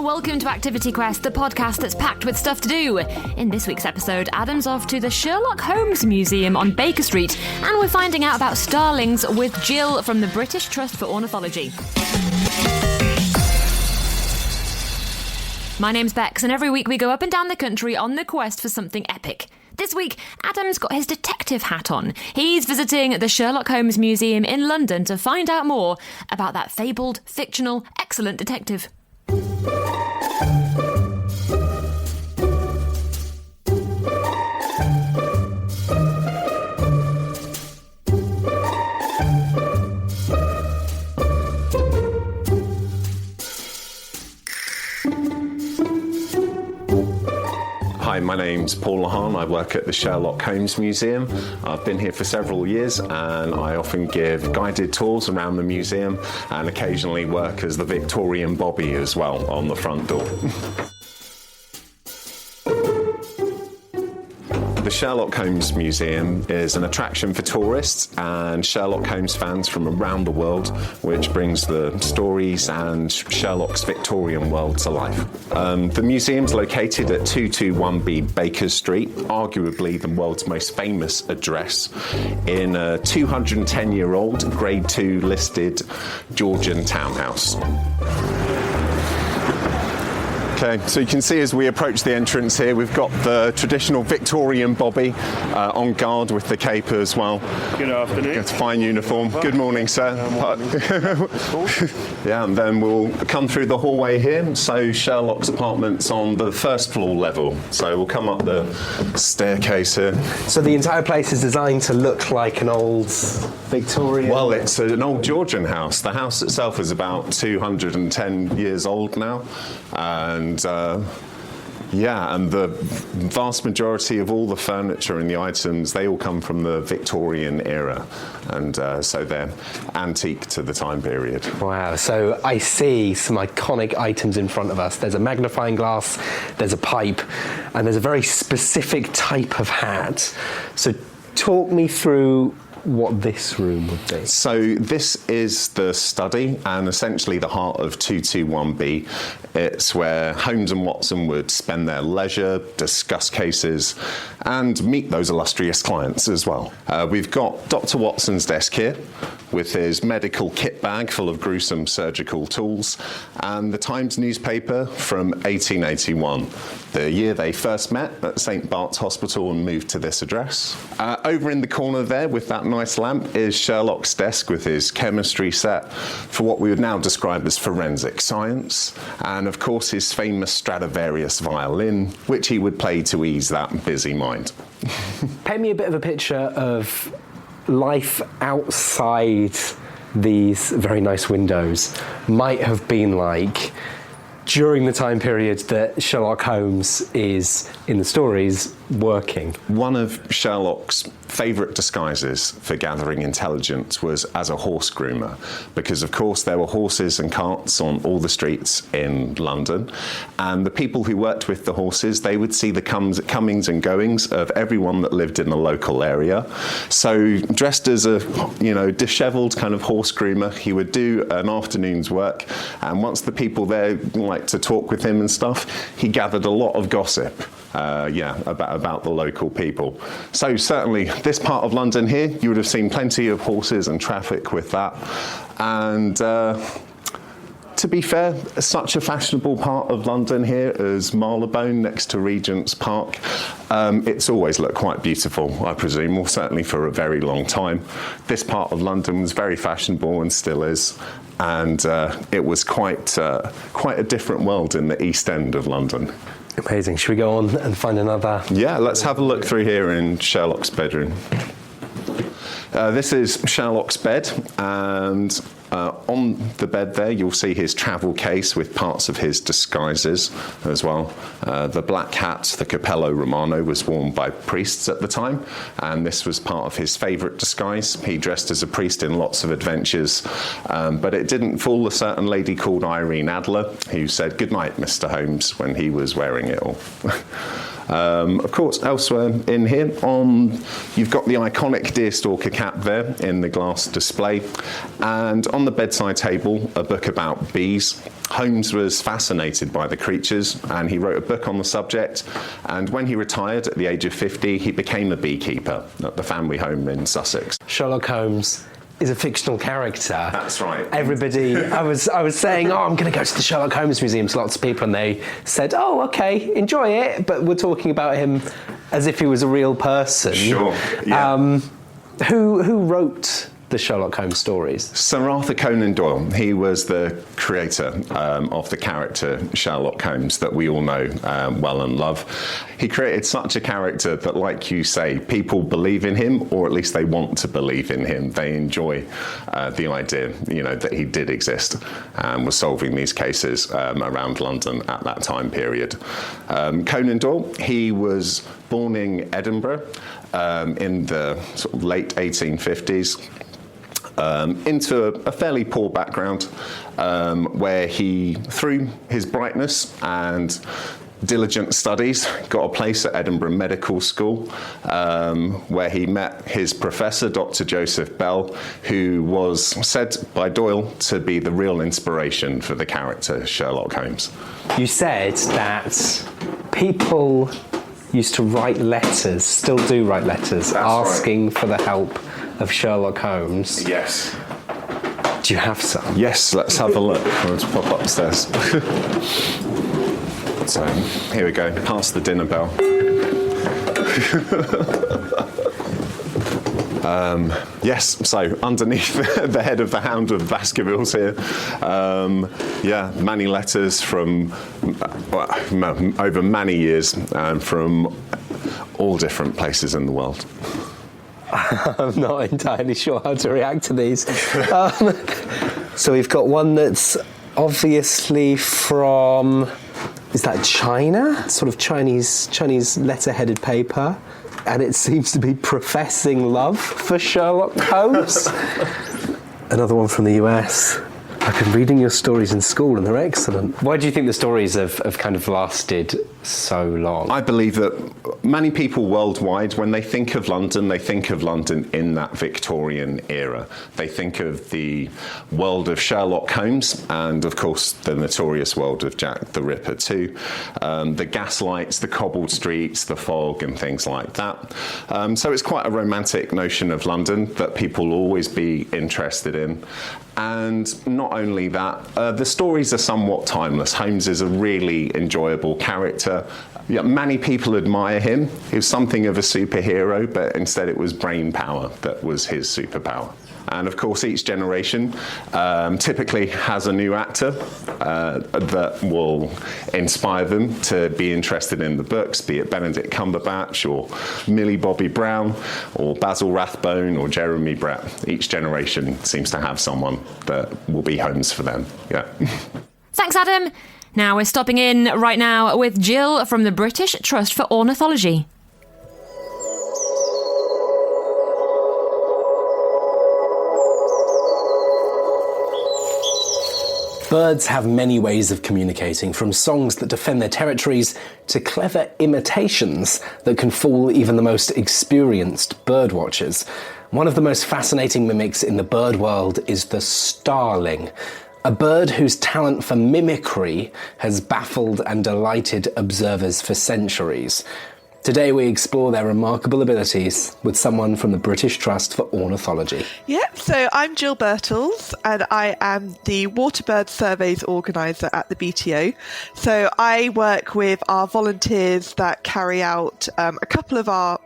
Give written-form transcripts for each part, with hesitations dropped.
welcome to Activity Quest, the podcast that's packed with stuff to do. In this week's episode, Adam's off to the Sherlock Holmes Museum on Baker Street, and we're finding out about starlings with Jill from the British Trust for Ornithology. My name's Bex, and every week we go up and down the country on the quest for something epic. This week, Adam's got his detective hat on. He's visiting the Sherlock Holmes Museum in London to find out more about that fabled, fictional, excellent detective. Hi, my name's Paul Lahan. I work at the Sherlock Holmes Museum. I've been here for several years and I often give guided tours around the museum and occasionally work as the Victorian Bobby as well on the front door. The Sherlock Holmes Museum is an attraction for tourists and Sherlock Holmes fans from around the world, which brings the stories and Sherlock's Victorian world to life. The museum's located at 221B Baker Street, arguably the world's most famous address, in a 210-year-old Grade 2 listed Georgian townhouse. Okay, so you can see as we approach the entrance here, we've got the traditional Victorian Bobby on guard with the cape as well. Good afternoon. Got a fine uniform. Good morning, sir. Yeah, and then we'll come through the hallway here. So Sherlock's apartment's on the first floor level. So we'll come up the staircase here. So the entire place is designed to look like an old Victorian... Well, it's an old Georgian house. The house itself is about 210 years old now. And the vast majority of all the furniture and the items, they all come from the Victorian era, and so they're antique to the time period. Wow, so I see some iconic items in front of us. There's a magnifying glass, there's a pipe, and there's a very specific type of hat. So talk me through what this room would be. So this is the study and essentially the heart of 221B. It's where Holmes and Watson would spend their leisure, discuss cases and meet those illustrious clients as well. We've got Dr. Watson's desk here with his medical kit bag full of gruesome surgical tools and the Times newspaper from 1881, the year they first met at St. Bart's Hospital and moved to this address. Over in the corner there with that nice lamp is Sherlock's desk with his chemistry set for what we would now describe as forensic science, and of course his famous Stradivarius violin, which he would play to ease that busy mind. Paint me a bit of a picture of life outside these very nice windows might have been like during the time period that Sherlock Holmes is, in the stories, working. One of Sherlock's favourite disguises for gathering intelligence was as a horse groomer, because of course there were horses and carts on all the streets in London, and the people who worked with the horses, they would see the comings and goings of everyone that lived in the local area. So dressed as a dishevelled kind of horse groomer, he would do an afternoon's work, and once the people there liked to talk with him and stuff, he gathered a lot of gossip about the local people. So certainly this part of London here, you would have seen plenty of horses and traffic with that. And to be fair, such a fashionable part of London here as Marylebone next to Regent's Park, it's always looked quite beautiful, I presume, or certainly for a very long time. This part of London was very fashionable and still is. And it was quite a different world in the East End of London. Amazing. Should we go on and find another? Yeah, let's have a look through here in Sherlock's bedroom. This is Sherlock's bed, and on the bed there you'll see his travel case with parts of his disguises as well. The black hat, the Capello Romano, was worn by priests at the time, and this was part of his favourite disguise. He dressed as a priest in lots of adventures, but it didn't fool a certain lady called Irene Adler, who said "Good night, Mr. Holmes" when he was wearing it all. Of course, elsewhere in here, you've got the iconic deerstalker cap there in the glass display, and on the bedside table a book about bees. Holmes was fascinated by the creatures, and he wrote a book on the subject. And when he retired at the age of 50, he became a beekeeper at the family home in Sussex. Sherlock Holmes is a fictional character. That's right. Everybody, I was saying, I'm going to go to the Sherlock Holmes Museum to lots of people, and they said, oh, okay, enjoy it. But we're talking about him as if he was a real person. Sure, yeah. Who wrote the Sherlock Holmes stories? Sir Arthur Conan Doyle. He was the creator of the character Sherlock Holmes that we all know well and love. He created such a character that, like you say, people believe in him, or at least they want to believe in him. They enjoy the idea, that he did exist and was solving these cases around London at that time period. Conan Doyle, he was born in Edinburgh in the sort of late 1850s. Into a fairly poor background, where he, through his brightness and diligent studies, got a place at Edinburgh Medical School, where he met his professor, Dr. Joseph Bell, who was said by Doyle to be the real inspiration for the character Sherlock Holmes. You said that people used to write letters, still do write letters, asking for the help of Sherlock Holmes. Yes. Do you have some? Yes, let's have a look. Let's pop upstairs. So, here we go, past the dinner bell. Yes, so underneath the head of the Hound of Baskervilles here, many letters from over many years from all different places in the world. I'm not entirely sure how to react to these. So we've got one that's obviously from, is that China? Sort of Chinese letter-headed paper. And it seems to be professing love for Sherlock Holmes. Another one from the US. I've been reading your stories in school and they're excellent. Why do you think the stories have kind of lasted so long? I believe that many people worldwide, when they think of London, they think of London in that Victorian era. They think of the world of Sherlock Holmes and, of course, the notorious world of Jack the Ripper too. The gaslights, the cobbled streets, the fog and things like that. So it's quite a romantic notion of London that people will always be interested in. And not only that, the stories are somewhat timeless. Holmes is a really enjoyable character. Yeah, many people admire him. He was something of a superhero, but instead it was brain power that was his superpower. And of course, each generation typically has a new actor that will inspire them to be interested in the books, be it Benedict Cumberbatch or Millie Bobby Brown or Basil Rathbone or Jeremy Brett. Each generation seems to have someone that will be Holmes for them. Yeah. Thanks, Adam. Now we're stopping in right now with Jill from the British Trust for Ornithology. Birds have many ways of communicating, from songs that defend their territories to clever imitations that can fool even the most experienced birdwatchers. One of the most fascinating mimics in the bird world is the starling, a bird whose talent for mimicry has baffled and delighted observers for centuries. Today we explore their remarkable abilities with someone from the British Trust for Ornithology. Yep, so I'm Jill Birtles and I am the Waterbird Surveys Organiser at the BTO. So I work with our volunteers that carry out a couple of our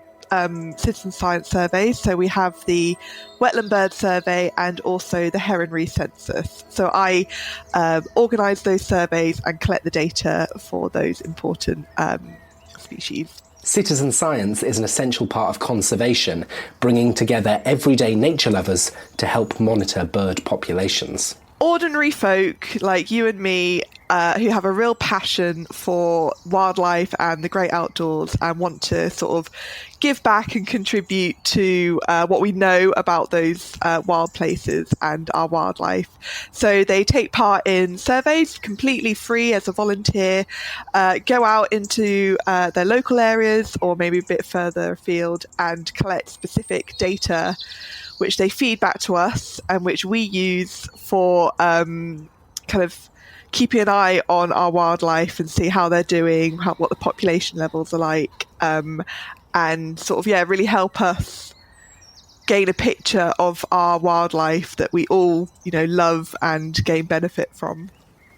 citizen science surveys. So we have the Wetland Bird Survey and also the Heron Recensus. So I organise those surveys and collect the data for those important species. Citizen science is an essential part of conservation, bringing together everyday nature lovers to help monitor bird populations. Ordinary folk like you and me who have a real passion for wildlife and the great outdoors and want to sort of give back and contribute to what we know about those wild places and our wildlife. So they take part in surveys completely free as a volunteer, go out into their local areas or maybe a bit further afield and collect specific data which they feed back to us and which we use for kind of keeping an eye on our wildlife and see how they're doing, what the population levels are like, and sort of, really help us gain a picture of our wildlife that we all, love and gain benefit from.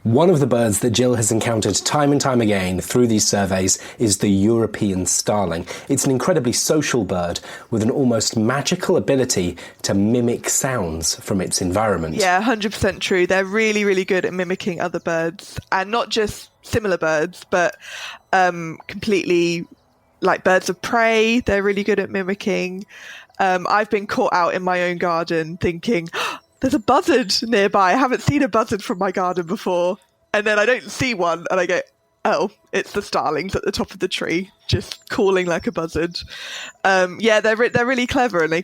One of the birds that Jill has encountered time and time again through these surveys is the European starling. It's an incredibly social bird with an almost magical ability to mimic sounds from its environment. Yeah, 100% true. They're really, really good at mimicking other birds, and not just similar birds, but completely like birds of prey. They're really good at mimicking. I've been caught out in my own garden thinking, there's a buzzard nearby. I haven't seen a buzzard from my garden before. And then I don't see one and I go, oh, it's the starlings at the top of the tree, just calling like a buzzard. They're really clever, and they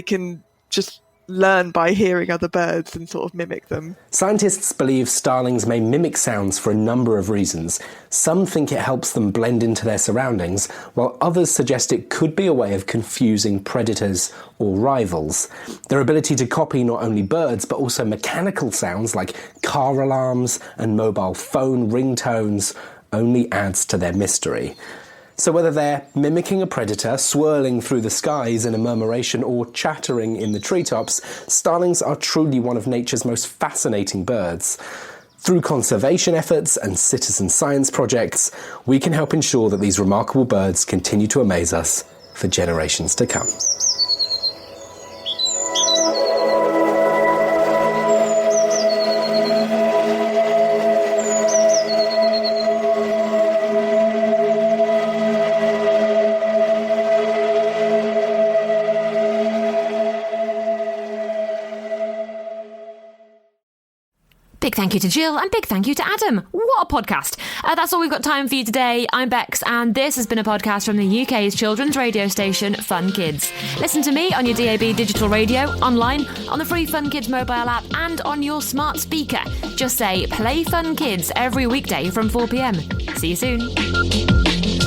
can just learn by hearing other birds and sort of mimic them. Scientists believe starlings may mimic sounds for a number of reasons. Some think it helps them blend into their surroundings, while others suggest it could be a way of confusing predators or rivals. Their ability to copy not only birds but also mechanical sounds like car alarms and mobile phone ringtones only adds to their mystery. So whether they're mimicking a predator, swirling through the skies in a murmuration, or chattering in the treetops, starlings are truly one of nature's most fascinating birds. Through conservation efforts and citizen science projects, we can help ensure that these remarkable birds continue to amaze us for generations to come. Big thank you to Jill and big thank you to Adam. What a podcast. That's all we've got time for you today. I'm Bex, and this has been a podcast from the UK's children's radio station, Fun Kids. Listen to me on your DAB digital radio, online, on the free Fun Kids mobile app, and on your smart speaker. Just say, play Fun Kids every weekday from 4 p.m. See you soon.